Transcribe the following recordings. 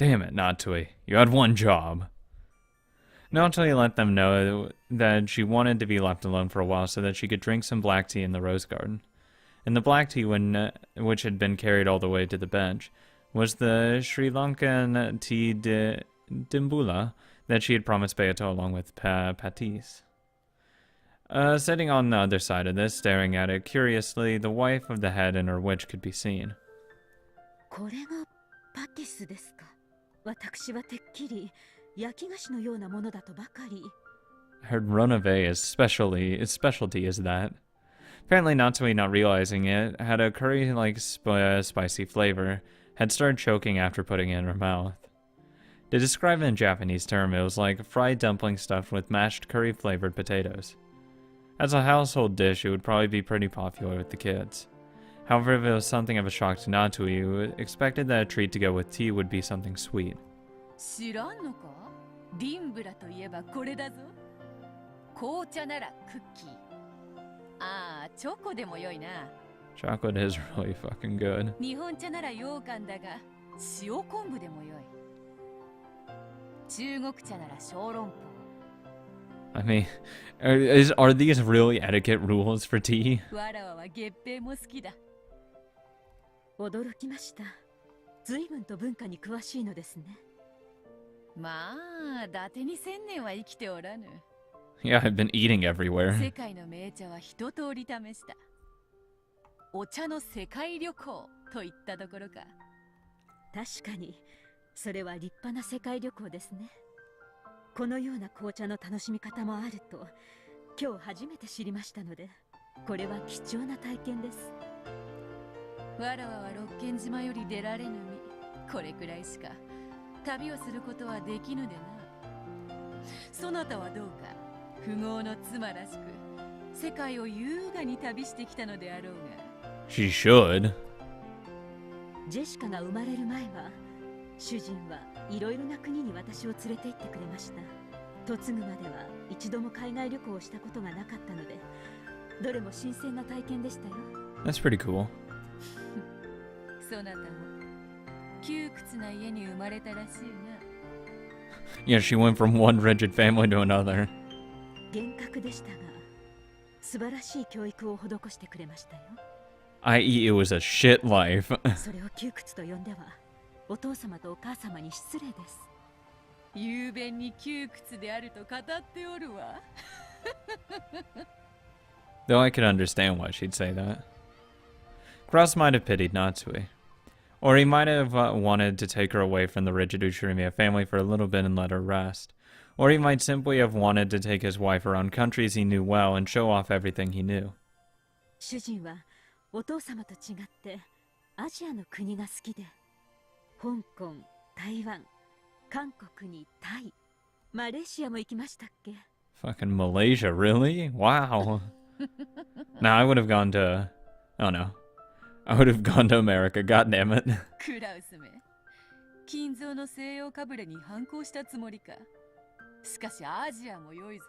Damn it, Natsui. You had one job. Natsui let them know that she wanted to be left alone for a while so that she could drink some black tea in the rose garden. And the black tea, which had been carried all the way to the bench, was the Sri Lankan tea dimbula that she had promised Beato along with Patisse. Sitting on the other side of this, staring at it curiously, the wife of the head and her witch could be seen. Her ronave specialty is that. Apparently Natsui, not realizing it, had a curry-like spicy flavor, had started choking after putting it in her mouth. To describe it in Japanese term, it was like fried dumpling stuffed with mashed curry-flavored potatoes. As a household dish, it would probably be pretty popular with the kids. However, if it was something of a shock to Natsui, who expected that a treat to go with tea would be something sweet. Chocolate is really fucking good. I mean, are these really etiquette rules for tea? Yeah, I've been eating everywhere. She should. ジェシカが生まれる前は、主人はいろいろな国に私を連れて行ってくれました。嫁ぐまでは一度も海外旅行をしたことがなかったので、どれも新鮮な体験でしたよ。That's pretty cool. そなたも窮屈な家に生まれたらしいな。Yeah, she went from one rigid family to another. 厳格でしたが、素晴らしい教育を施してくれましたよ。I.e., it was a shit life. それを窮屈と呼んでは、お父様とお母様に失礼です。雄弁に窮屈であると語っておるわ。Though I could understand why she'd say that. Cross might have pitied Natsui. Or he might have wanted to take her away from the rigid Uchirimiya family for a little bit and let her rest. Or he might simply have wanted to take his wife around countries he knew well and show off everything he knew. 主人はお父様と違ってアジアの国が好きで、香港、台湾、韓国にタイ、マレーシアも行きましたっけ? Fucking Malaysia, really? Wow. Nah, I would have gone to... Oh no. I would have gone to America, god damn it. クラウスめ、金蔵の西洋かぶれに反抗したつもりか。しかしアジアも良いぞ。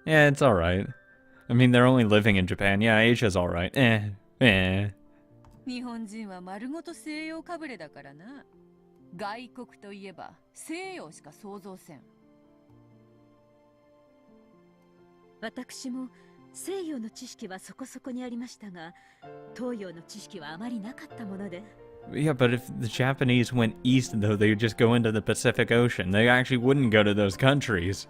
Yeah, it's alright. I mean, they're only living in Japan. Yeah, Asia's alright. Eh. 日本人は丸ごと西洋かぶれだからな。外国といえば西洋しか想像せん。私も西洋の知識はそこそこにありましたが、東洋の知識はあまりなかったもので。Yeah, but if the Japanese went east, though, they would just go into the Pacific Ocean. They actually wouldn't go to those countries.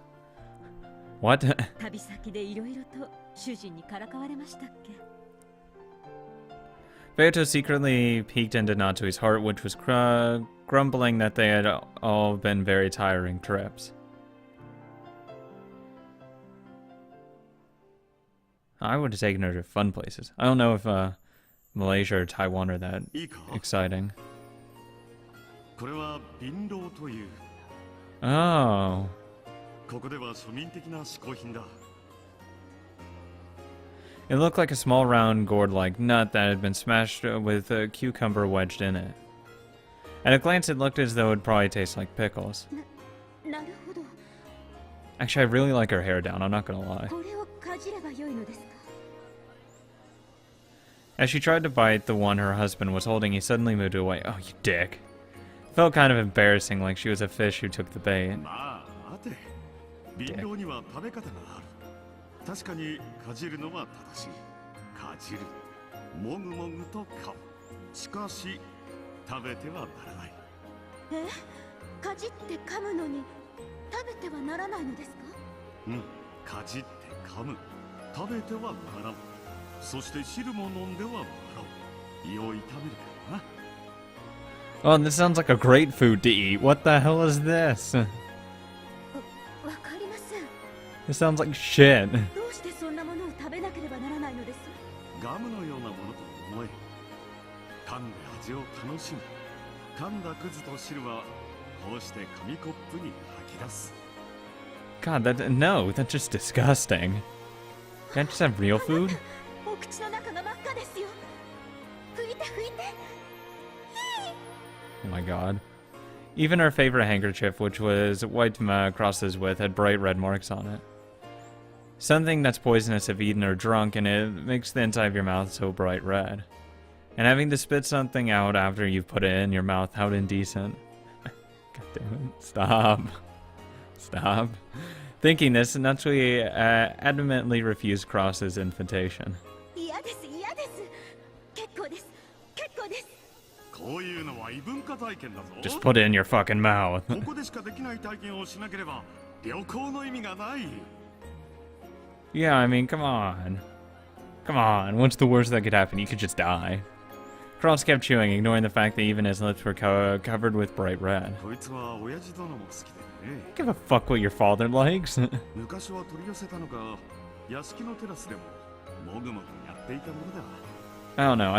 What? 旅先でいろいろと主人にからかわれましたっけ? Beato secretly peeked into Natsui's heart, which was grumbling that they had all been very tiring trips. I would have taken her to fun places. I don't know if Malaysia or Taiwan are that exciting. Oh. It looked like a small round gourd-like nut that had been smashed with a cucumber wedged in it. At a glance it looked as though it would probably taste like pickles. Actually, I really like her hair down, I'm not gonna lie. As she tried to bite the one her husband was holding, he suddenly moved away. Oh, you dick. Felt kind of embarrassing, like she was a fish who took the bait. まあ待て、貧乏には食べ方がある。確かにかじるのは正しい。かじる、もぐもぐと噛む。しかし食べてはならない。え、かじって噛むのに食べてはならないのですか？うん、かじって噛む。食べてはならん。そして汁も飲んではならん。胃を痛めるからな。Oh, this sounds like a great food to eat. What the hell is this? わかりません。 This sounds like shit. どうしてそんなものを食べなければならないのです？ガムのようなものと思え。噛んで味を楽しむ。噛んだくずと汁はこうして紙コップに吐き出す。 God, no, that's just disgusting. Can't just have real food? お口の中が真っ赤ですよ。拭いて拭いて。 Oh my god. Even her favorite handkerchief, which was wiped crosses with, had bright red marks on it. Something that's poisonous if eaten or drunk, and it makes the inside of your mouth so bright red. And having to spit something out after you've put it in your mouth, how indecent. God damn it. Stop. Stop. Thinking this, Natsui adamantly refused Cross's invitation. 嫌です嫌です。結構です結構です。こういうのは異文化体験だぞ。 Just put it in your fucking mouth. ここでしかできない体験をしなければ旅行の意味がない。 Yeah, I mean, come on. Come on, what's the worst that could happen? You could just die. Cross kept chewing, ignoring the fact that even his lips were covered with bright red. こいつは親父殿も好きでね。 Give a fuck what your father likes. 昔は取り寄せたのか、屋敷のテラスでももぐもぐやっていたものだ。 I don't know,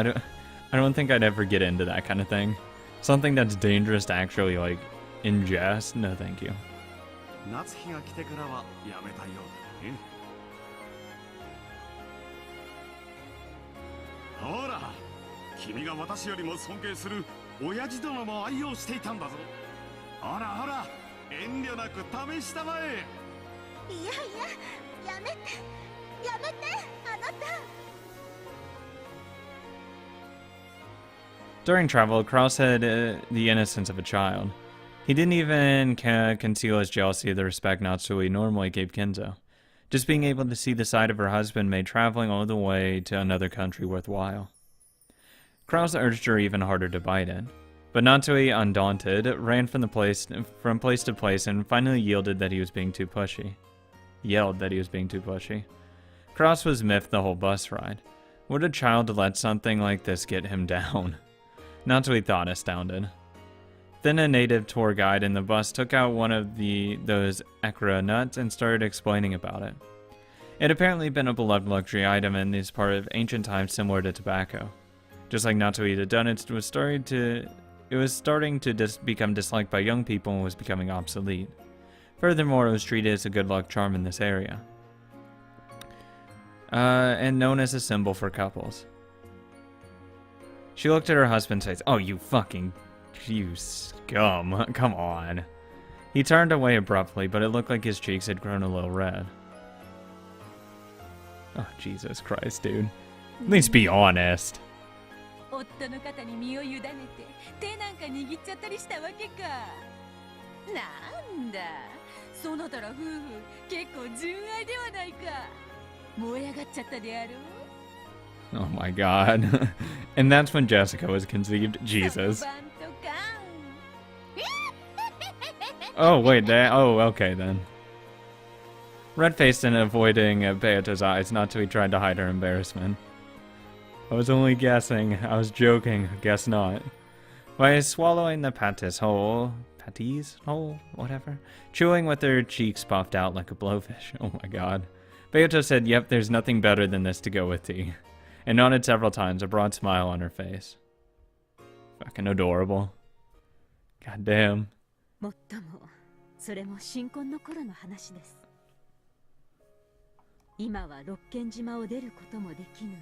I don't think I'd ever get into that kind of thing. Something that's dangerous to actually, like, ingest? No, thank you. 夏日が来てからはやめたようだね。ほら、君が私よりも尊敬する親父殿も愛用していたんだぞ。ほらほら、遠慮なく試したまえ。いやいや、やめてやめて、あなた。 During travel, Cross had the innocence of a child. He didn't even conceal his jealousy of the respect Natsui normally gave Kenzo. Just being able to see the side of her husband made traveling all the way to another country worthwhile. Cross urged her even harder to bite it, but Natsui, undaunted, ran from place to place and finally yelled that he was being too pushy. Cross was miffed the whole bus ride. Would a child let something like this get him down? Natsui thought, astounded. Then a native tour guide in the bus took out one of those Acura nuts and started explaining about it. It had apparently been a beloved luxury item in this part of ancient times, similar to tobacco. Just like Natsui had done, it was starting to become disliked by young people and was becoming obsolete. Furthermore, it was treated as a good luck charm in this area, and known as a symbol for couples. She looked at her husband's face. Oh, you scum. Come on. He turned away abruptly, but it looked like his cheeks had grown a little red. Oh, Jesus Christ, dude. At least be honest. 夫の肩に身を委ねて手なんか握っちゃったりしたわけか。なんだ、そなたら夫婦結構純愛ではないか。燃え上がっちゃったであろう。 Oh my god. And that's when Jessica was conceived. Jesus. Oh, wait, oh, okay then. Red-faced and avoiding Beato's eyes, Natsui tried to hide her embarrassment. I was only guessing. I was joking. Guess not. By swallowing the patties whole, whatever, chewing with her cheeks puffed out like a blowfish. Oh my god. Beato said, yep, there's nothing better than this to go with tea. And nodded several times, a broad smile on her face. Fucking adorable. God damn. もっとも、それも新婚の頃の話です。今は六軒島を出ることもできぬに。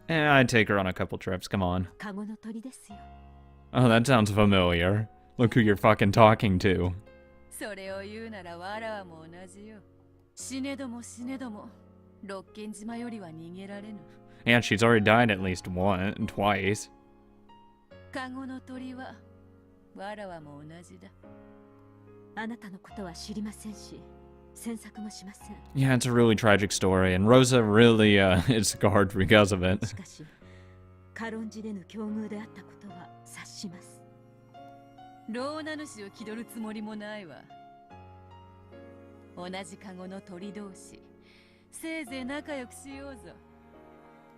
I'd take her on a couple trips, come on. カゴの鳥ですよ。 Oh, that sounds familiar. Look who you're fucking talking to. それを言うならわらわも同じよ。死ねども死ねども、六軒島よりは逃げられぬ。 Yeah, she's already died at least twice. カゴの鳥はわらわも同じだ。あなたのことは知りませんし、詮索もしません。 Yeah, it's a really tragic story, and Rosa really is scarred because of it. しかし、軽んじれぬ境遇であったことは察します。老名主を気取るつもりもないわ。同じカゴの鳥同士、せいぜい仲良くしようぞ。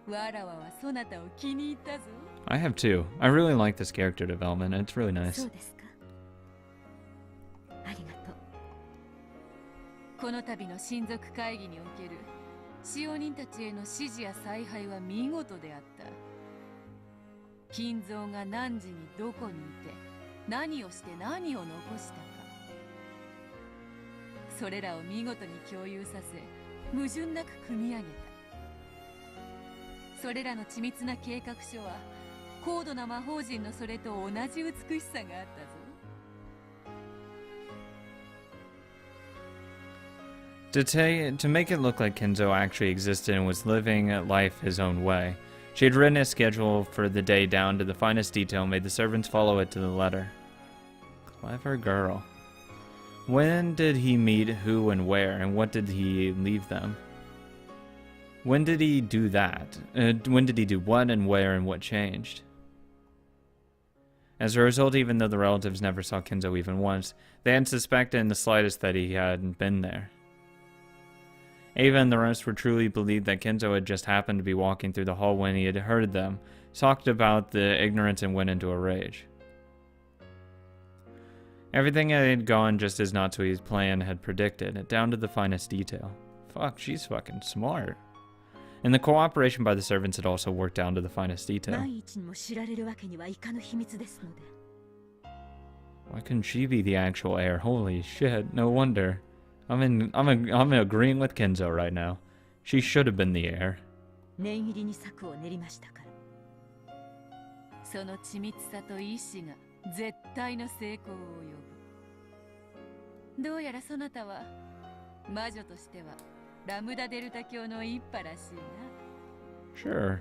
わらわはそなたを気に入ったぞ。I have too. I really like this character development. It's really そ nice. うですか。ありがとう。この度の親族会議における使用人たちへの指示や采配は見事であった。金蔵が何時にどこにいて、何をして何を残したか、それらを見事に共有させ、矛盾なく組み上げた。それらの緻密な計画書は高度な魔法陣のそれと同じ美しさがあったぞ。To make it look like Kenzo actually existed and was living life his own way, she had written a schedule for the day down to the finest detail and made the servants follow it to the letter. Clever girl. When did he meet who and where, and what did he leave them? When did he do that? When did he do what and where and what changed? As a result, even though the relatives never saw Kenzo even once, they hadn't suspected in the slightest that he hadn't been there. Ava and the rest were truly believed that Kenzo had just happened to be walking through the hall when he had heard them, talked about the ignorance and went into a rage. Everything had gone just as Natsui's plan had predicted, down to the finest detail. Fuck, she's fucking smart. And the cooperation by the servants had also worked down to the finest detail. 万一にも知られるわけにはいかぬ秘密ですので。 Why couldn't she be the actual heir? Holy shit, no wonder. I'm agreeing with Kenzo right now. She should have been the heir. 念入りに策を練りましたから。その緻密さと意志が絶対の成功を呼ぶ。どうやらそなたは魔女としてはラムダデルタ教の一派らしいな。 Sure.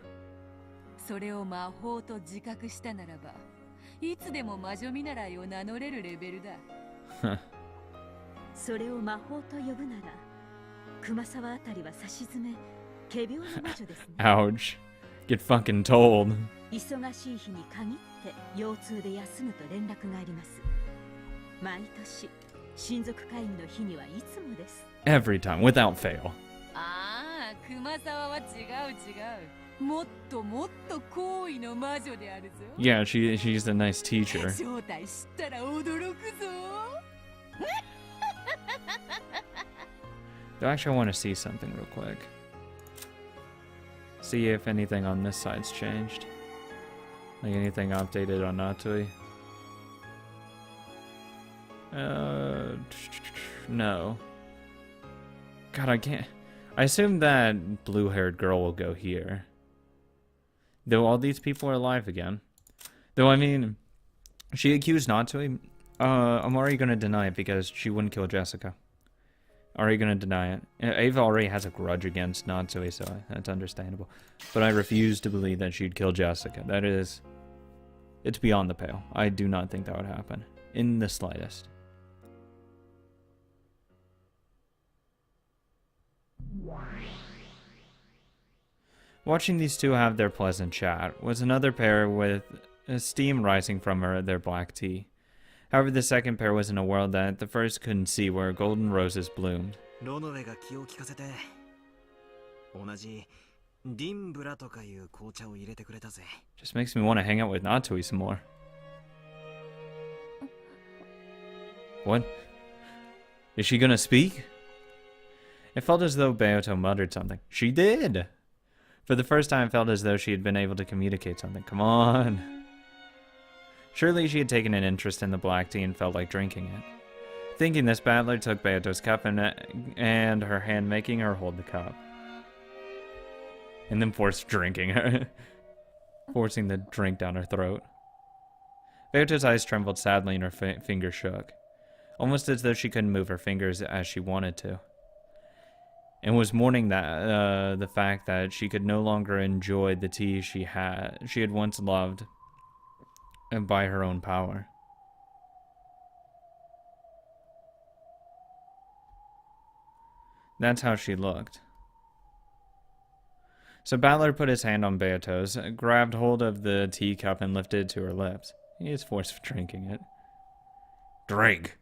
それを魔法と自覚したならば、いつでも魔女見習いを名乗れるレベルだ。それを魔法と呼ぶなら、熊沢あたりは差し詰め、仮病の魔女ですね。Ouch. Get fucking told. 忙しい日に限って腰痛で休むと連絡があります。毎年親族会議の日にはいつもです。Every time, without fail. ああ、熊沢は違う違う。もっともっと高位の魔女であるぞ。Yeah, she's a nice teacher. 正体知ったら驚くぞ。Actually, I want to see something real quick. See if anything on this side's changed. Like anything updated on Natsui. No. God, I can't. I assume that blue-haired girl will go here. Though all these people are alive again. Though, I mean, she accused Natsui. I'm already going to deny it because she wouldn't kill Jessica. Already gonna deny it. Ava already has a grudge against Natsui, so that's understandable. But I refuse to believe that she'd kill Jessica. That is... It's beyond the pale. I do not think that would happen. In the slightest. Watching these two have their pleasant chat was another pair with steam rising from their black tea. However, the second pair was in a world that the first couldn't see where golden roses bloomed. Just makes me want to hang out with Natsui some more. What? Is she gonna speak? It felt as though Beoto muttered something. She did! For the first time, it felt as though she had been able to communicate something. Come on. Surely she had taken an interest in the black tea and felt like drinking it. Thinking this, Battler took Beato's cup and her hand, making her hold the cup. And then forced drinking her. Forcing the drink down her throat. Beato's eyes trembled sadly and her fingers shook. Almost as though she couldn't move her fingers as she wanted to. And was mourning that the fact that she could no longer enjoy the tea she had once loved. And by her own power. That's how she looked. So Battler put his hand on Beato's, grabbed hold of the teacup and lifted it to her lips. He is forced drinking it. Drink.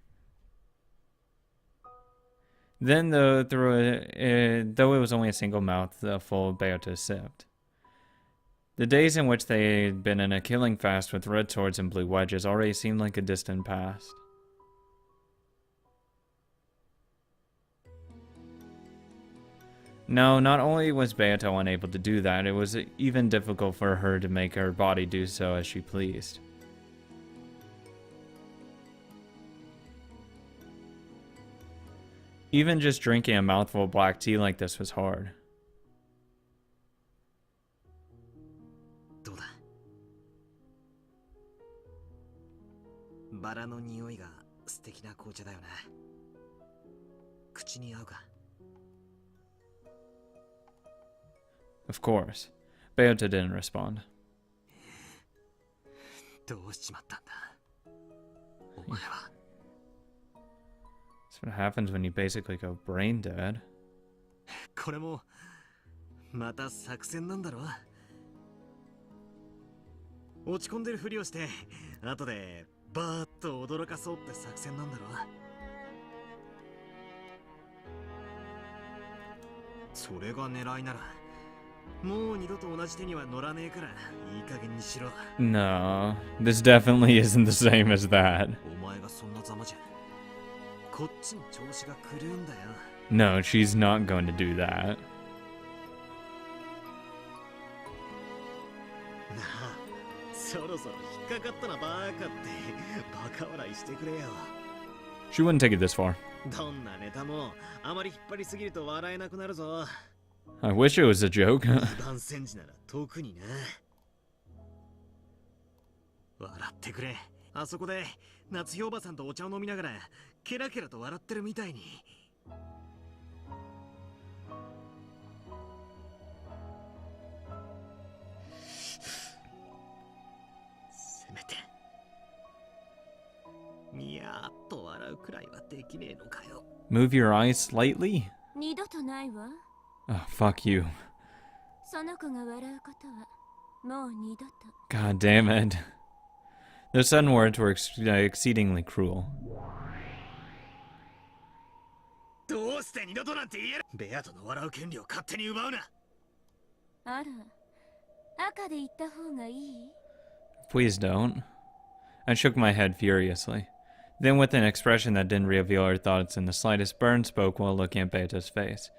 Then, though it was only a single mouthful, Beato sipped. The days in which they had been in a killing fast with red swords and blue wedges already seemed like a distant past. No, not only was Beato unable to do that, it was even difficult for her to make her body do so as she pleased. Even just drinking a mouthful of black tea like this was hard. どうだバラの匂いが素敵な紅茶だよな口に合うか Of course. Beato didn't respond. どうしちまったんだお前は That's what happens when you basically go brain dead. これもまた作戦なんだろ落ち込んでるふりをして後でバーッと驚かそうって作戦なんだろそれが狙いならもう二度と同じ手には乗らねえからいい加減にしろ No, this definitely isn't the same as that. お前がそんなざまじゃこっちの調子が狂うんだよ No, she's not going to do that. なあそろそろ引っかかったなバーカってバカ笑いしてくれよ She wouldn't take it this far. どんなネタもあまり引っ張りすぎると笑えなくなるぞ I wish it was a joke. 一番戦時なら特にな笑ってくれあそこで夏日おばさんとお茶を飲みながらケラケラと笑ってるみたいにせめてにやーっと笑うくらいはできねえのかよ Move your eyes slightly? 二度とないわ Oh, fuck you. その子が笑うことはもう二度と God damn it. Those sudden words were exceedingly cruel. どうして二度となんて言えるベアトの笑う権利を勝手に奪うなあら赤で言った方がいい Please don't. I shook my head furiously. Then, with an expression that didn't reveal her thoughts in the slightest, Byrne spoke while looking at Beta's face.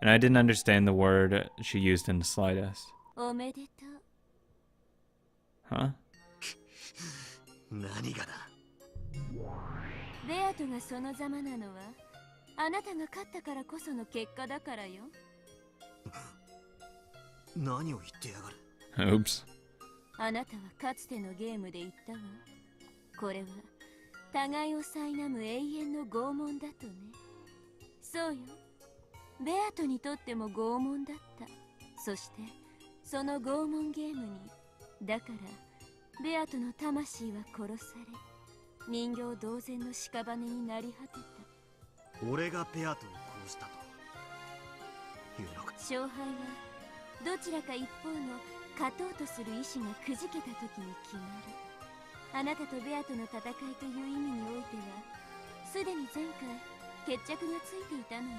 And I didn't understand the word she used in the slightest. おめでとう Huh? 何がだベアトがそのざまなのはあなたが勝ったからこその結果だからよ何を言ってやがる Oops. あなたはかつてのゲームで言ったわこれは互いを苛む永遠の拷問だとねそうよベアトにとっても拷問だったそしてその拷問ゲームにだからベアトの魂は殺され人形同然の屍になり果てた俺がベアトを殺したというのか勝敗はどちらか一方の勝とうとする意志がくじけた時に決まるあなたとベアとの戦いという意味においてはすでに前回決着がついていたのよ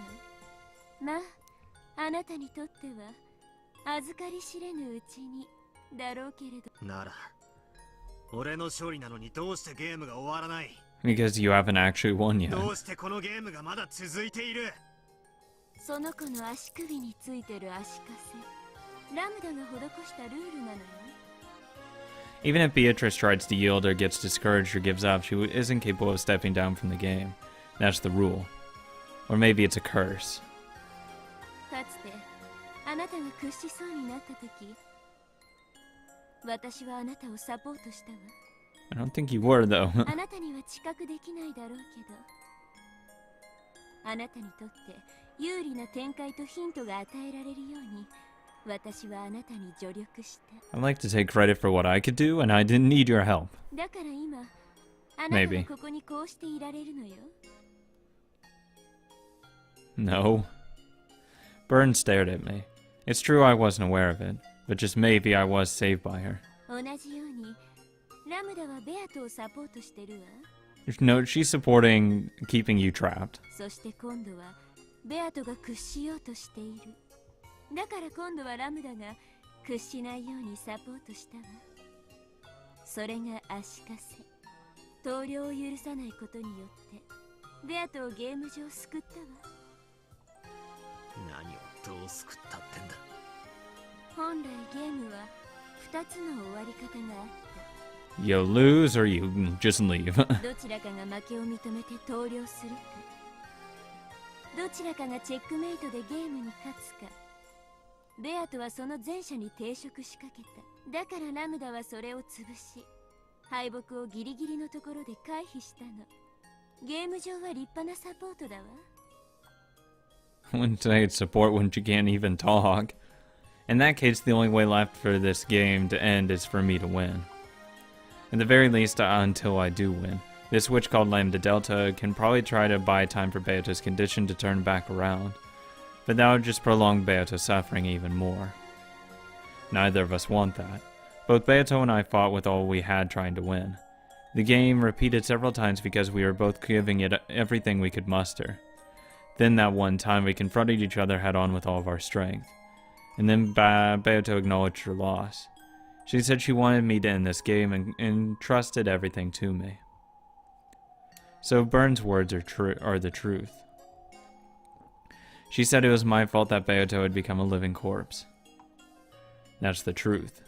まああなたにとっては預かり知れぬうちにだろうけれどなら俺の勝利なのにどうしてゲームが終わらない Because you haven't actually won yet. どうしてこのゲームがまだ続いているその子の足首についてる足かせラムダが施したルールなのよ Even if Beatrice tries to yield or gets discouraged or gives up, she isn't capable of stepping down from the game. That's the rule. Or maybe it's a curse. かつてあなたが屈しそうになった時私はあなたをサポートしたわ I don't think you were, though. あなたには知覚できないだろうけどあなたにとって有利な展開とヒントが与えられるように私はあなたに助力した I'd like to take credit for what I could do, and I didn't need your help. だから今あなたはここにこうしていられるのよ No. Burns stared at me. It's true I wasn't aware of it, but just maybe I was saved by her. 同じようにラムダはベアトをサポートしてるわ。 No, she's supporting keeping you trapped. そして今度はベアトが屈しようとしている。だから今度はラムダが屈しないようにサポートしたわ。それが足かせ。投了を許さないことによってベアトをゲーム上救ったわ。何をどう救ったってんだ。本来ゲームは2つの終わり方があった。 You lose or you just leave. どちらかが負けを認めて投了するか、どちらかがチェックメイトでゲームに勝つか。ベアトはその前者に抵触しかけた。だからラムダはそれを潰し、敗北をギリギリのところで回避したの。ゲーム上は立派なサポートだわ。 Wouldn't say it's support when you can't even talk. In that case, the only way left for this game to end is for me to win. At the very least, until I do win. This witch called Lambda Delta can probably try to buy time for Beato's condition to turn back around, but that would just prolong Beato's suffering even more. Neither of us want that. Both Beato and I fought with all we had trying to win. The game repeated several times because we were both giving it everything we could muster. Then that one time we confronted each other head on with all of our strength. And then Beato acknowledged her loss. She said she wanted me to end this game and entrusted everything to me. So Burns' words are the truth. She said it was my fault that Beato had become a living corpse. That's the truth.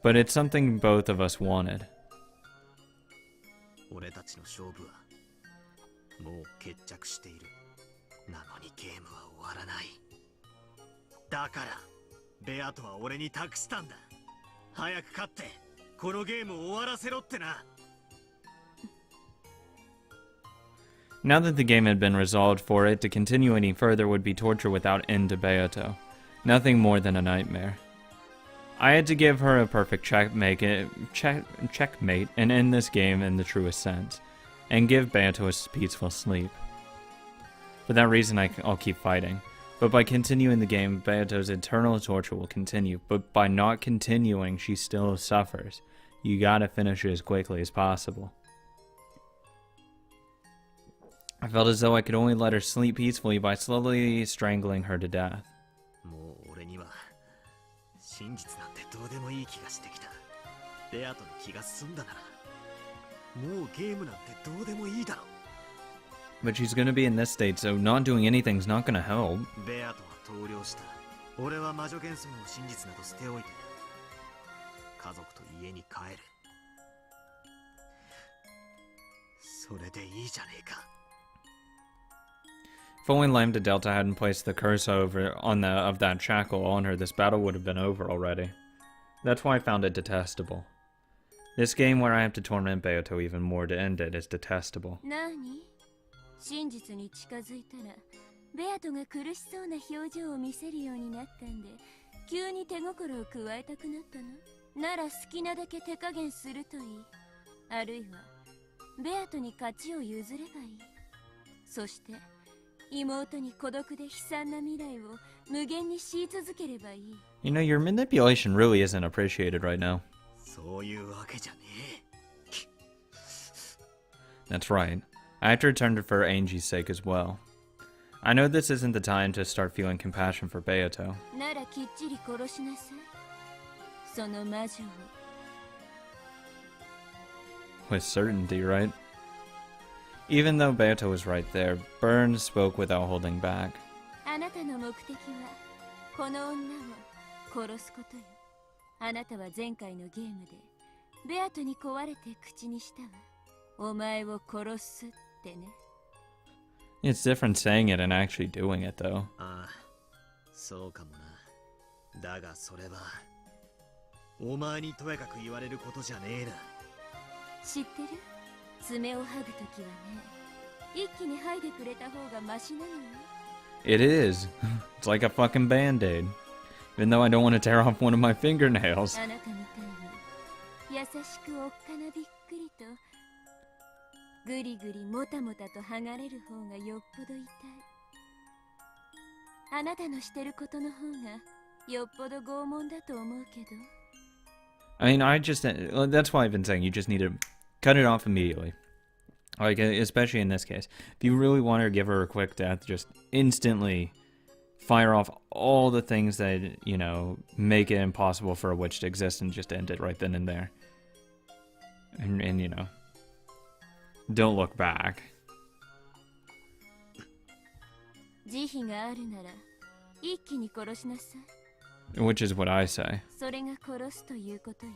But it's something both of us wanted. 俺たちの勝負はもう決着している。なのにゲームは終わらない。だからベアトは俺に託したんだ。早く勝ってこのゲームを終わらせろってな。 Now that the game had been resolved, for it to continue any further would be torture without end to Beato. Nothing more than a nightmare. I had to give her a perfect checkmate and end this game in the truest sense, and give Beato a peaceful sleep. For that reason, I'll keep fighting. But by continuing the game, Beato's eternal torture will continue. But by not continuing, she still suffers. You gotta finish it as quickly as possible. I felt as though I could only let her sleep peacefully by slowly strangling her to death. もう俺には真実なんてどうでもいい気がしてきた。ベアトの気が済んだならもうゲームなんてどうでもいいだろ。 But she's gonna be in this state, so not doing anything's not gonna help. ベアトは投了した。俺は魔女幻想の真実など捨ておいて家族と家に帰る。それでいいじゃねえか。 If only Lambda Delta hadn't placed the curse of that shackle on her, this battle would have been over already. That's why I found it detestable. This game where I have to torment Beato even more to end it is detestable. 何？真実に近づいたらベアトが苦しそうな表情を見せるようになったんで急に手心を加えたくなったの。なら好きなだけ手加減するといい。あるいはベアトに勝ちを譲ればいい。そして妹に孤独で悲惨な未来を無限に強い続ければいい。 You know, your manipulation really isn't appreciated right now. そういうわけじゃねえ。 That's right. I have to return to for Angie's sake as well. I know this isn't the time to start feeling compassion for Beato. ならきっちり殺しなさい。その魔女を。 With certainty, right? Even though Beato was right there, Burns spoke without holding back. あなたの目的はこの女を殺すことよ。あなたは前回のゲームでベアトに壊れて口にしたわ。お前を殺すってね。 It's different saying it and actually doing it, though. ああ、そうかもな。だがそれはお前にとやかく言われることじゃねえな。知ってる？爪を剥ぐときはね、一気に剥いでくれた方がマシなのよ。 It is. It's like a fucking band-aid. Even though I don't want to tear off one of my fingernails. あなたみたいに優しくおっかなびっくりとぐりぐりもたもたと剥がれる方がよっぽど痛い。あなたのしてることの方がよっぽど拷問だと思うけど。 I mean, that's why I've been saying you just need to cut it off immediately. Like, especially in this case. If you really want to give her a quick death, just instantly fire off all the things that, you know, make it impossible for a witch to exist and just end it right then and there. And you know, don't look back. 慈悲があるなら一気に殺しなさい。 Which is what I say. それが殺すということよ。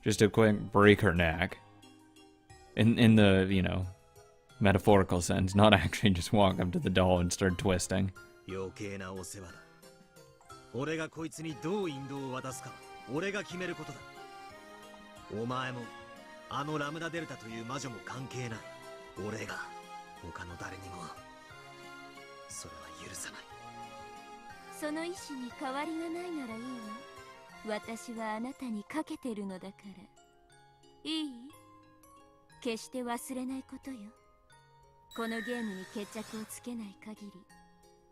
Just to quick break her neck. In the, you know, metaphorical sense, not actually just walk up to the doll and start twisting. 余計なお世話だ。俺がこいつにどう引導を渡すかは俺が決めることだ。お前もあのラムダデルタという魔女も関係ない。俺が他の誰にもそれは許さない。その意志に変わりがないならいいわ。私はあなたにかけてるのだから。いい？決して忘れないことよ。このゲームに決着をつけない限り、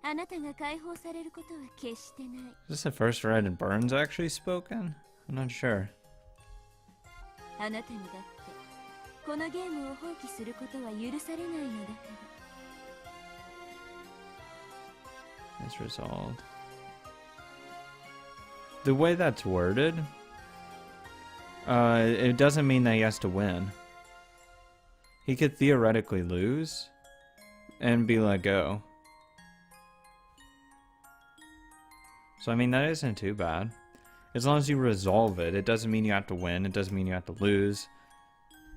あなたが解放されることは決してない。Is this the first Red and Burns actually spoken? I'm not sure. あなたにだってこのゲームを放棄することは許されないのだから。 It's resolved. The way that's worded, it doesn't mean that he has to win. He could theoretically lose and be let go. So I mean, that isn't too bad. As long as you resolve it, it doesn't mean you have to win, it doesn't mean you have to lose.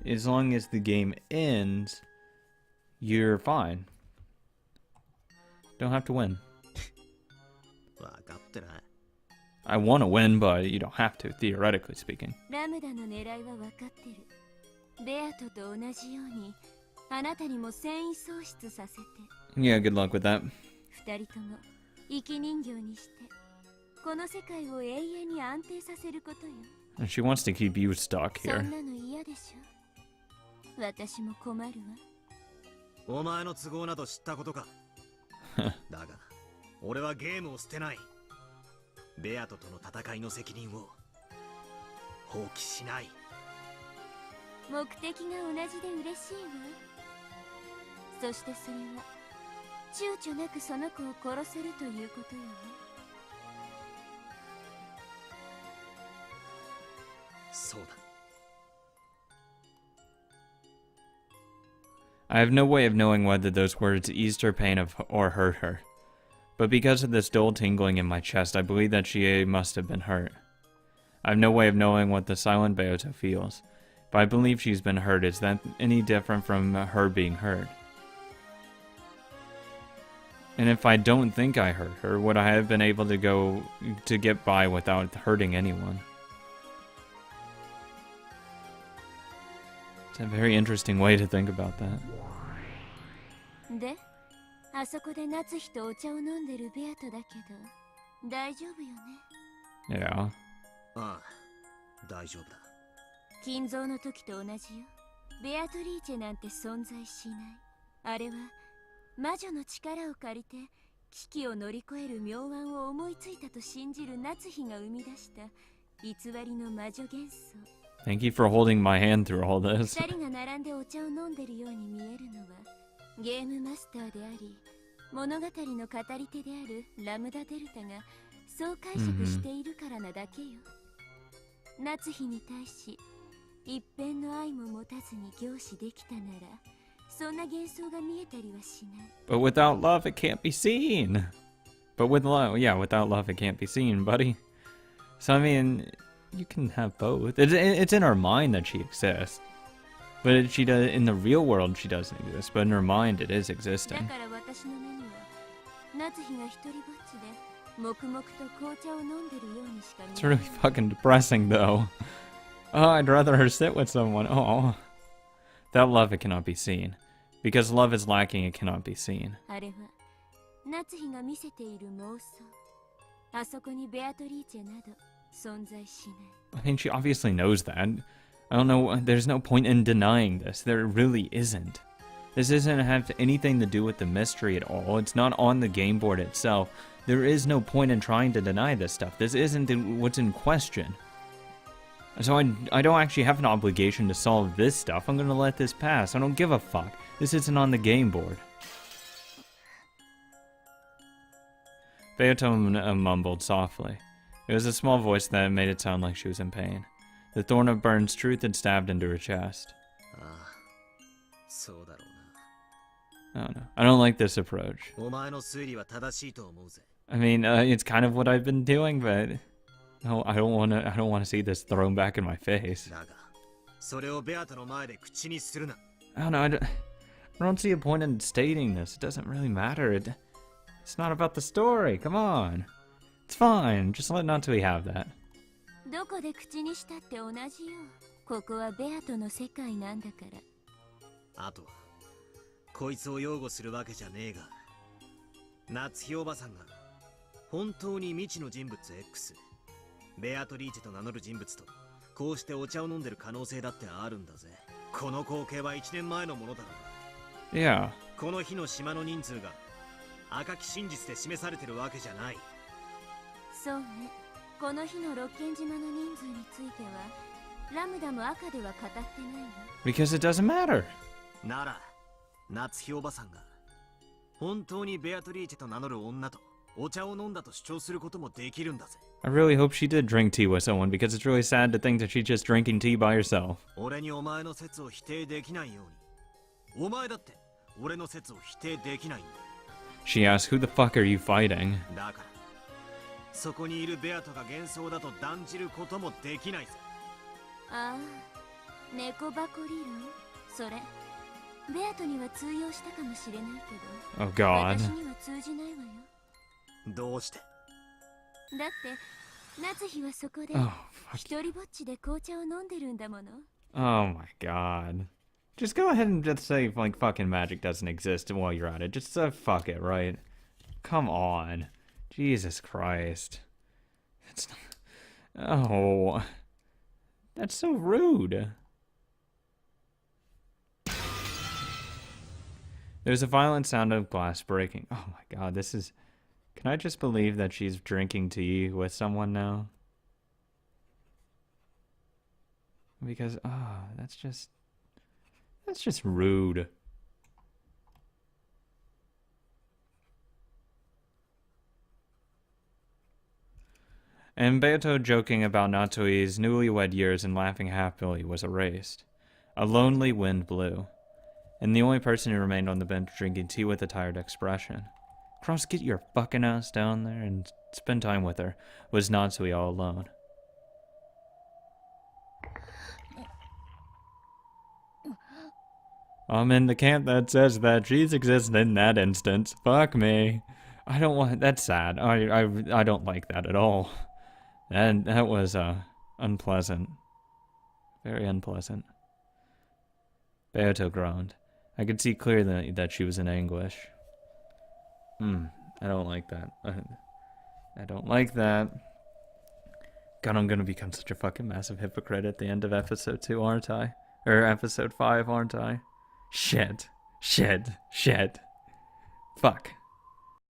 As long as the game ends, you're fine. Don't have to win. 分かってない。 I want to win, but you don't have to, theoretically speaking. ラムダの狙いは分かってる。ベアトと同じようにあなたにも繊維喪失させて。 Yeah, good luck with that. 二人とも生き人形にしてこの世界を永遠に安定させることよ。 And she wants to keep you stuck そ here. んなの嫌でしょ。私も困るわ。お前の都合など知ったことか。だが俺はゲームを捨てない。ベアトとの戦いの責任を放棄しない。目的が同じで嬉しいわ。そしてそれは躊躇なくその子を殺せるということよね。そうだ。 I have no way of knowing whether those words eased her pain or hurt her. But because of this dull tingling in my chest, I believe that she must have been hurt. I have no way of knowing what the silent Beato feels. But I believe she's been hurt. Is that any different from her being hurt? And if I don't think I hurt her, would I have been able to get by without hurting anyone? It's a very interesting way to think about that. で、あそこで夏日とお茶を飲んでるベアトだけど、大丈夫よね。Yeah. ああ、大丈夫だ。金蔵の時と同じよ。ベアトリーチェなんて存在しない。あれは魔女の力を借りて危機を乗り越える妙案を思いついたと信じる夏日が生み出した偽りの魔女幻想。 Thank you for holding my hand through all this. 二人が並んでお茶を飲んでるように見えるのはゲームマスターであり物語の語り手であるラムダデルタがそう解釈しているからなだけよ。夏日に対し一辺の愛も持たずに凝視できたならそんな幻想が見えたりはしない。 But without love, it can't be seen. But with love, yeah, without love, it can't be seen, buddy. So I mean, you can have both. It's in her mind that she exists, but she does in the real world she doesn't exist. But in her mind, it is だ existing. から私の目には夏日が一人ぼっちで黙々と紅茶を飲んでるようにしか見 It's えない。 really fucking depressing, though. Oh, I'd rather her sit with someone. Oh, without love, it cannot be seen. Because love is lacking, it cannot be seen. あれは夏日が見せている妄想。あそこにベアトリーチェなど存在しない。 I mean, she obviously knows that. I don't know. There's no point in denying this. There really isn't. This doesn't have anything to do with the mystery at all. It's not on the game board itself. There is no point in trying to deny this stuff. This isn't what's in question. So I don't actually have an obligation to solve this stuff. I'm gonna let this pass. I don't give a fuck. This isn't on the game board. Beato mumbled softly. It was a small voice that made it sound like she was in pain. The thorn of Byrne's truth had stabbed into her chest. I don't know. I don't like this approach. I mean, it's kind of what I've been doing, but no, I don't want to see this thrown back in my face. I don't know. I don't see a point in stating this. It doesn't really matter. It's not about the story. Come on. It's fine. Just let Natsui have that. どこで口にしたって同じよ。ここはベアトの世界なんだから。あとはこいつを擁護するわけじゃねえが、夏日おばさんが本当に未知の人物 X、ベアトリーチェと名乗る人物とこうしてお茶を飲んでる可能性だってあるんだぜ。この光景は1年前のものだろう。Yeah. この日の島の人数が赤き真実で示されてるわけじゃない。そうね。この日の六軒島の人数についてはラムダも赤では語ってないわ。Because it doesn't matter. なら夏日おばさんが本当にベアトリーチェと名乗る女とお茶を飲んだと主張することもできるんだぜ。I really hope she did drink tea with someone because it's really sad to think that she's just drinking tea by herself. 俺にお前の説を否定できないように、お前だって俺の説を否定できないんだ。She asked, "Who the fuck are you fighting?" だからそこにいるベアトが幻想だと断じることもできないぜ。ああ、猫箱理論？それベアトには通用したかもしれないけど、Oh God. 私には通じないわよ。どうして？だって夏日はそこで Oh, 一人ぼっちで紅茶を飲んでるんだもの。oh my God. Just go ahead and just say like fucking magic doesn't exist while you're at it. Just fuck it, right? Come on. Jesus Christ. That's not... Oh. That's so rude. There's a violent sound of glass breaking. Oh my God, this is... Can I just believe that she's drinking tea with someone now? Because, that's just rude. And Beato joking about Natsui's newlywed years and laughing happily was erased. A lonely wind blew, and the only person who remained on the bench drinking tea with a tired expression, Cross, get your fucking ass down there and spend time with her, was Natsui all alone. I'm in the camp that says that cheese exists in that instance. Fuck me. I don't want... That's sad. I don't like that at all. And that was, unpleasant. Very unpleasant. Beato groaned. I could see clearly that she was in anguish. I don't like that. I don't like that. God, I'm gonna become such a fucking massive hypocrite at the end of episode 2, aren't I? Or episode 5, aren't I? Shit. Fuck.